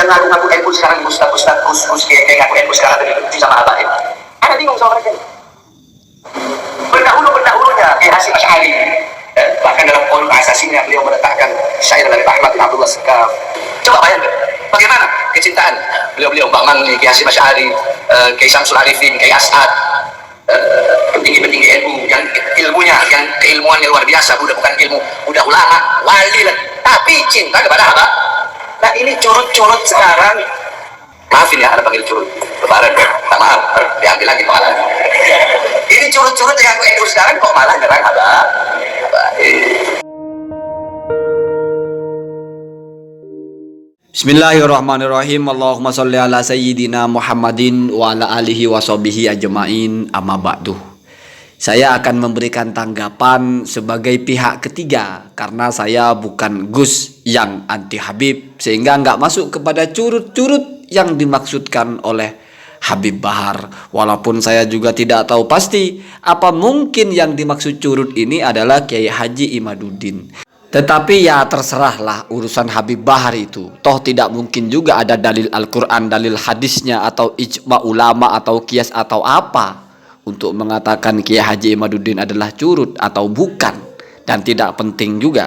yang ngaku-ngaku NU sekarang, ustaz Gus kayak ngaku NU sekarang tadi benci sama habaib. Ada bingung sama mereka. Berdahulunya kayak Hasyim Asy'ari, bahkan dalam qaul asasinya beliau meletakkan syair dari Ahmad bin Abdullah Sekaf. Coba bayangkan bagaimana kecintaan beliau Mbak Mangli, Kiai Hasyim Asy'ari, Kiai Syamsul Arifin, Kiai As'ad, petinggi-petinggi NU yang ilmunya, yang keilmuannya luar biasa, bukan ilmu, udah ulama, wali lah, tapi cinta kepada apa? Nah ini curut-curut sekarang, maafin ya ada panggil curut, lebaran, tak maaf, diambil lagi malah. Ini curut-curut yang NU sekarang kok malah nyerang apa? Bismillahirrahmanirrahim. Allahumma sholli ala sayyidina Muhammadin wa ala alihi wa sahbihi ajma'in, amma ba'du. Saya akan memberikan tanggapan sebagai pihak ketiga karena saya bukan Gus yang anti Habib, sehingga nggak masuk kepada curut-curut yang dimaksudkan oleh Habib Bahar. Walaupun saya juga tidak tahu pasti apa mungkin yang dimaksud curut ini adalah Kiai Haji Imaduddin. Tetapi ya terserahlah urusan Habib Bahar itu. Toh tidak mungkin juga ada dalil Al-Quran, dalil hadisnya, atau ijma ulama, atau kias, atau apa untuk mengatakan Kiai Haji Imaduddin adalah curut atau bukan. Dan tidak penting juga.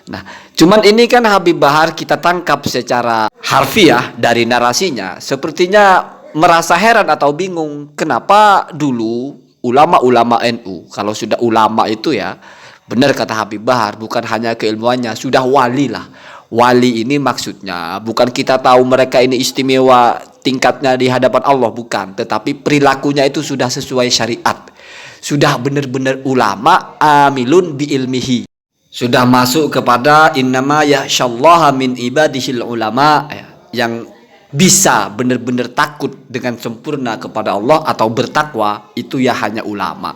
Nah, cuman ini kan Habib Bahar kita tangkap secara harfiah dari narasinya. Sepertinya merasa heran atau bingung. Kenapa dulu ulama-ulama NU, kalau sudah ulama itu ya, benar kata Habib Bahar, bukan hanya keilmuannya, sudah wali lah. Wali ini maksudnya bukan kita tahu mereka ini istimewa tingkatnya di hadapan Allah, bukan. Tetapi perilakunya itu sudah sesuai syariat. Sudah benar-benar ulama amilun bi ilmihi. Sudah masuk kepada innama yakhsyallaha min ibadihil ulama, ya, yang bisa benar-benar takut dengan sempurna kepada Allah atau bertakwa itu ya hanya ulama.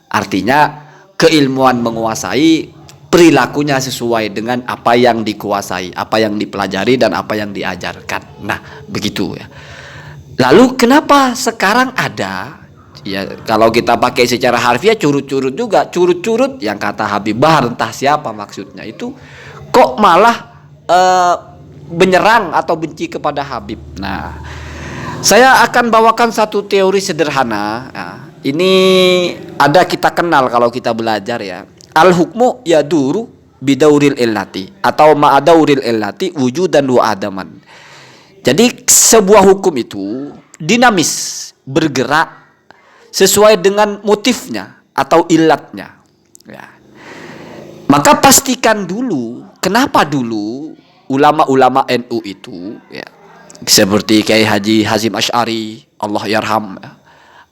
Artinya keilmuan menguasai, perilakunya sesuai dengan apa yang dikuasai, apa yang dipelajari dan apa yang diajarkan. Nah, begitu ya. Lalu kenapa sekarang ada, ya kalau kita pakai secara harfiah curut-curut juga, curut-curut yang kata Habib Bahar, entah siapa maksudnya itu, kok malah menyerang atau benci kepada Habib. Nah, saya akan bawakan satu teori sederhana. Nah, ini ada kita kenal kalau kita belajar ya. Al-hukmu yaduru bidauril illati atau ma'adauril illati wujudan wa adaman. Jadi sebuah hukum itu dinamis, bergerak sesuai dengan motifnya atau ilatnya. Ya. Maka pastikan dulu, kenapa dulu ulama-ulama NU itu ya, seperti Kiai Haji Hasyim Asy'ari, Allah yarham ya.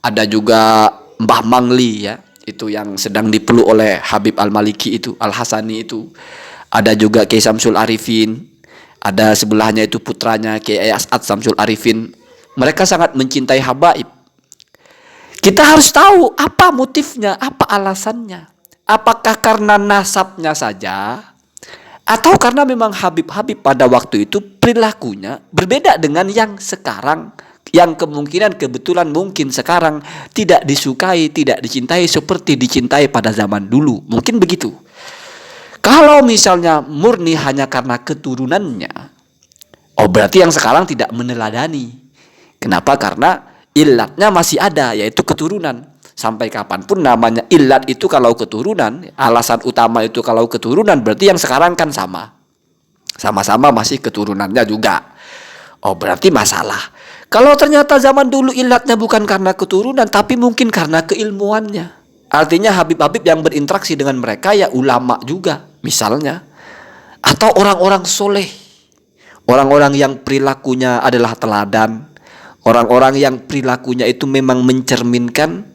Ada juga Mbah Mangli ya, itu yang sedang dipeluk oleh Habib Al-Maliki itu, Al-Hasani itu. Ada juga Kiai Syamsul Arifin, ada sebelahnya itu putranya Kiai As'ad Syamsul Arifin. Mereka sangat mencintai habaib. Kita harus tahu apa motifnya, apa alasannya. Apakah karena nasabnya saja, atau karena memang Habib-Habib pada waktu itu perilakunya berbeda dengan yang sekarang, yang kemungkinan kebetulan mungkin sekarang tidak disukai, tidak dicintai seperti dicintai pada zaman dulu. Mungkin begitu. Kalau misalnya murni hanya karena keturunannya, oh berarti yang sekarang tidak meneladani. Kenapa? Karena ilatnya masih ada, yaitu keturunan. Sampai kapanpun namanya ilat itu kalau keturunan, alasan utama itu kalau keturunan, berarti yang sekarang kan sama. Sama-sama masih keturunannya juga. Oh berarti masalah. Kalau ternyata zaman dulu ilatnya bukan karena keturunan, tapi mungkin karena keilmuannya. Artinya Habib-Habib yang berinteraksi dengan mereka ya ulama juga misalnya. Atau orang-orang soleh. Orang-orang yang perilakunya adalah teladan. Orang-orang yang perilakunya itu memang mencerminkan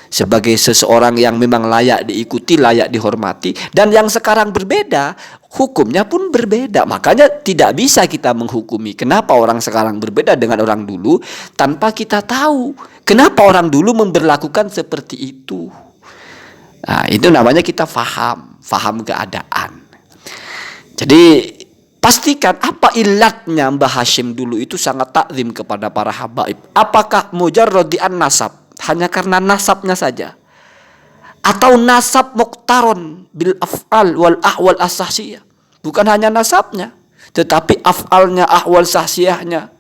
sebagai seseorang yang memang layak diikuti, layak dihormati. Dan yang sekarang berbeda, hukumnya pun berbeda. Makanya tidak bisa kita menghukumi kenapa orang sekarang berbeda dengan orang dulu tanpa kita tahu kenapa orang dulu memberlakukan seperti itu. Nah, itu namanya kita faham keadaan. Jadi pastikan apa ilatnya Mbah Hasyim dulu itu sangat takzim kepada para habaib. Apakah mujarradi an-nasab, hanya karena nasabnya saja, atau nasab muqtaron bil af'al wal ahwal as-sahsiyah, bukan hanya nasabnya, tetapi af'alnya, ahwal sahsiahnya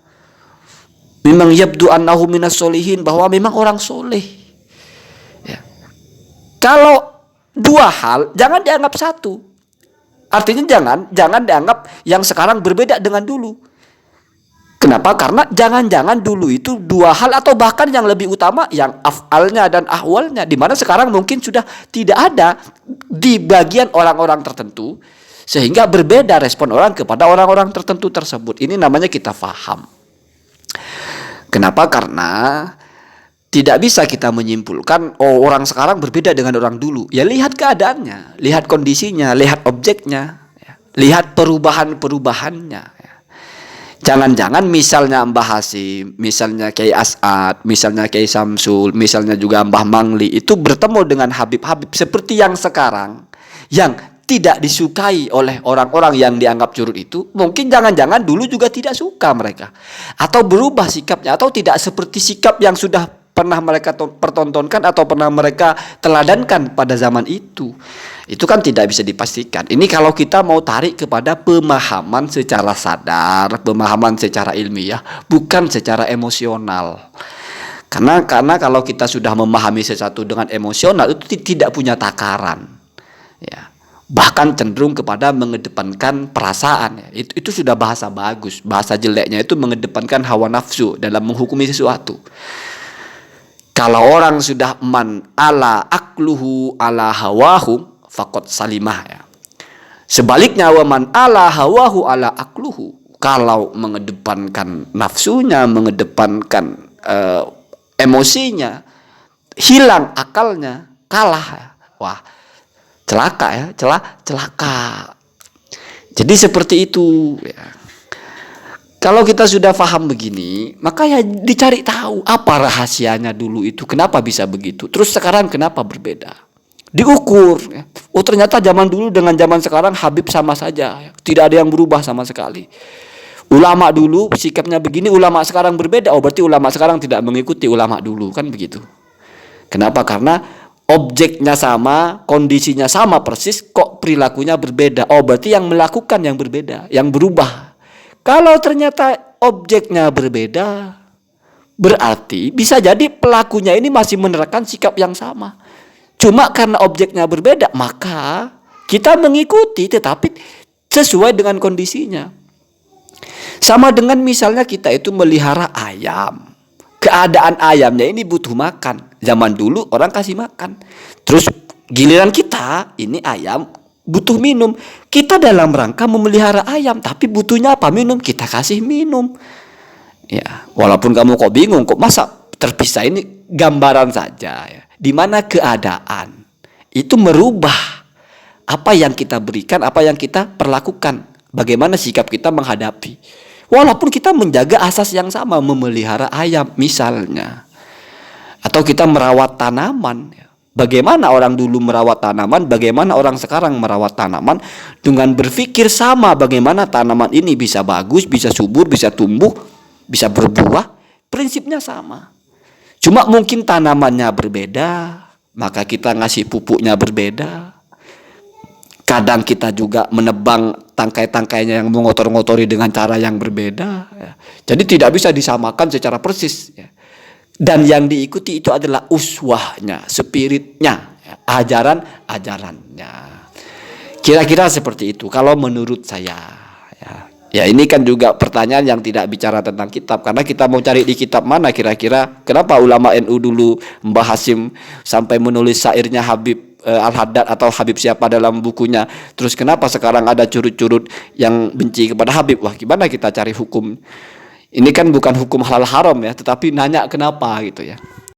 memang yabdu annahu minas solihin, bahwa memang orang soleh. Ya. Kalau dua hal jangan dianggap satu. Artinya jangan dianggap yang sekarang berbeda dengan dulu. Kenapa? Karena jangan-jangan dulu itu dua hal atau bahkan yang lebih utama yang af'alnya dan ahwalnya, di mana sekarang mungkin sudah tidak ada di bagian orang-orang tertentu, sehingga berbeda respon orang kepada orang-orang tertentu tersebut. Ini namanya kita faham. Kenapa? Karena tidak bisa kita menyimpulkan orang sekarang berbeda dengan orang dulu. Ya lihat keadaannya, lihat kondisinya, lihat objeknya, ya. Lihat perubahan-perubahannya. Ya. Jangan-jangan misalnya Mbah Hasim, misalnya Kiai As'ad, misalnya Kiai Samsul, misalnya juga Mbah Mangli itu bertemu dengan Habib-Habib seperti yang sekarang, yang tidak disukai oleh orang-orang yang dianggap curut itu, mungkin jangan-jangan dulu juga tidak suka mereka, atau berubah sikapnya, atau tidak seperti sikap yang sudah pernah mereka pertontonkan atau pernah mereka teladankan pada zaman itu. Itu kan tidak bisa dipastikan. Ini kalau kita mau tarik kepada pemahaman secara sadar, pemahaman secara ilmiah, bukan secara emosional. Karena kalau kita sudah memahami sesuatu dengan emosional, itu tidak punya takaran. Ya. Bahkan cenderung kepada mengedepankan perasaan. Ya. Itu sudah bahasa bagus. Bahasa jeleknya itu mengedepankan hawa nafsu dalam menghukumi sesuatu. Kalau orang sudah man ala akluhu ala hawahu faqad salimah, ya. Sebaliknya wa man ala hawahu ala akluhu, kalau mengedepankan nafsunya, mengedepankan emosinya, hilang akalnya, kalah, ya. Wah, celaka ya, celaka. Jadi seperti itu, ya. Kalau kita sudah paham begini, maka ya dicari tahu apa rahasianya dulu itu, kenapa bisa begitu. Terus sekarang kenapa berbeda? Diukur. Ya. Oh ternyata zaman dulu dengan zaman sekarang Habib sama saja, ya. Tidak ada yang berubah sama sekali. Ulama dulu sikapnya begini, ulama sekarang berbeda. Oh berarti ulama sekarang tidak mengikuti ulama dulu, kan begitu. Kenapa? Karena objeknya sama, kondisinya sama persis, kok perilakunya berbeda. Oh berarti yang melakukan yang berbeda, yang berubah. Kalau ternyata objeknya berbeda, berarti bisa jadi pelakunya ini masih menerapkan sikap yang sama. Cuma karena objeknya berbeda, maka kita mengikuti tetapi sesuai dengan kondisinya. Sama dengan misalnya kita itu melihara ayam. Keadaan ayamnya ini butuh makan. Zaman dulu orang kasih makan. Terus giliran kita, ini ayam butuh minum. Kita dalam rangka memelihara ayam, tapi butuhnya apa? Minum. Kita kasih minum. Ya, walaupun kamu kok bingung, kok masa terpisah, ini gambaran saja, ya. Di mana keadaan itu merubah apa yang kita berikan, apa yang kita perlakukan, bagaimana sikap kita menghadapi. Walaupun kita menjaga asas yang sama, memelihara ayam misalnya, atau kita merawat tanaman, ya. Bagaimana orang dulu merawat tanaman, bagaimana orang sekarang merawat tanaman, dengan berpikir sama bagaimana tanaman ini bisa bagus, bisa subur, bisa tumbuh, bisa berbuah, prinsipnya sama. Cuma mungkin tanamannya berbeda, maka kita ngasih pupuknya berbeda. Kadang kita juga menebang tangkai-tangkainya yang mengotor-ngotori dengan cara yang berbeda, ya. Jadi tidak bisa disamakan secara persis, ya. Dan yang diikuti itu adalah uswahnya, spiritnya, ya, ajaran-ajarannya. Kira-kira seperti itu kalau menurut saya, ya. Ya ini kan juga pertanyaan yang tidak bicara tentang kitab, karena kita mau cari di kitab mana kira-kira kenapa ulama NU dulu Mbah Hasim sampai menulis syairnya Habib Al-Haddad atau Habib siapa dalam bukunya. Terus kenapa sekarang ada curut-curut yang benci kepada Habib? Wah, gimana kita cari hukum? Ini kan bukan hukum halal haram ya, tetapi nanya kenapa gitu ya.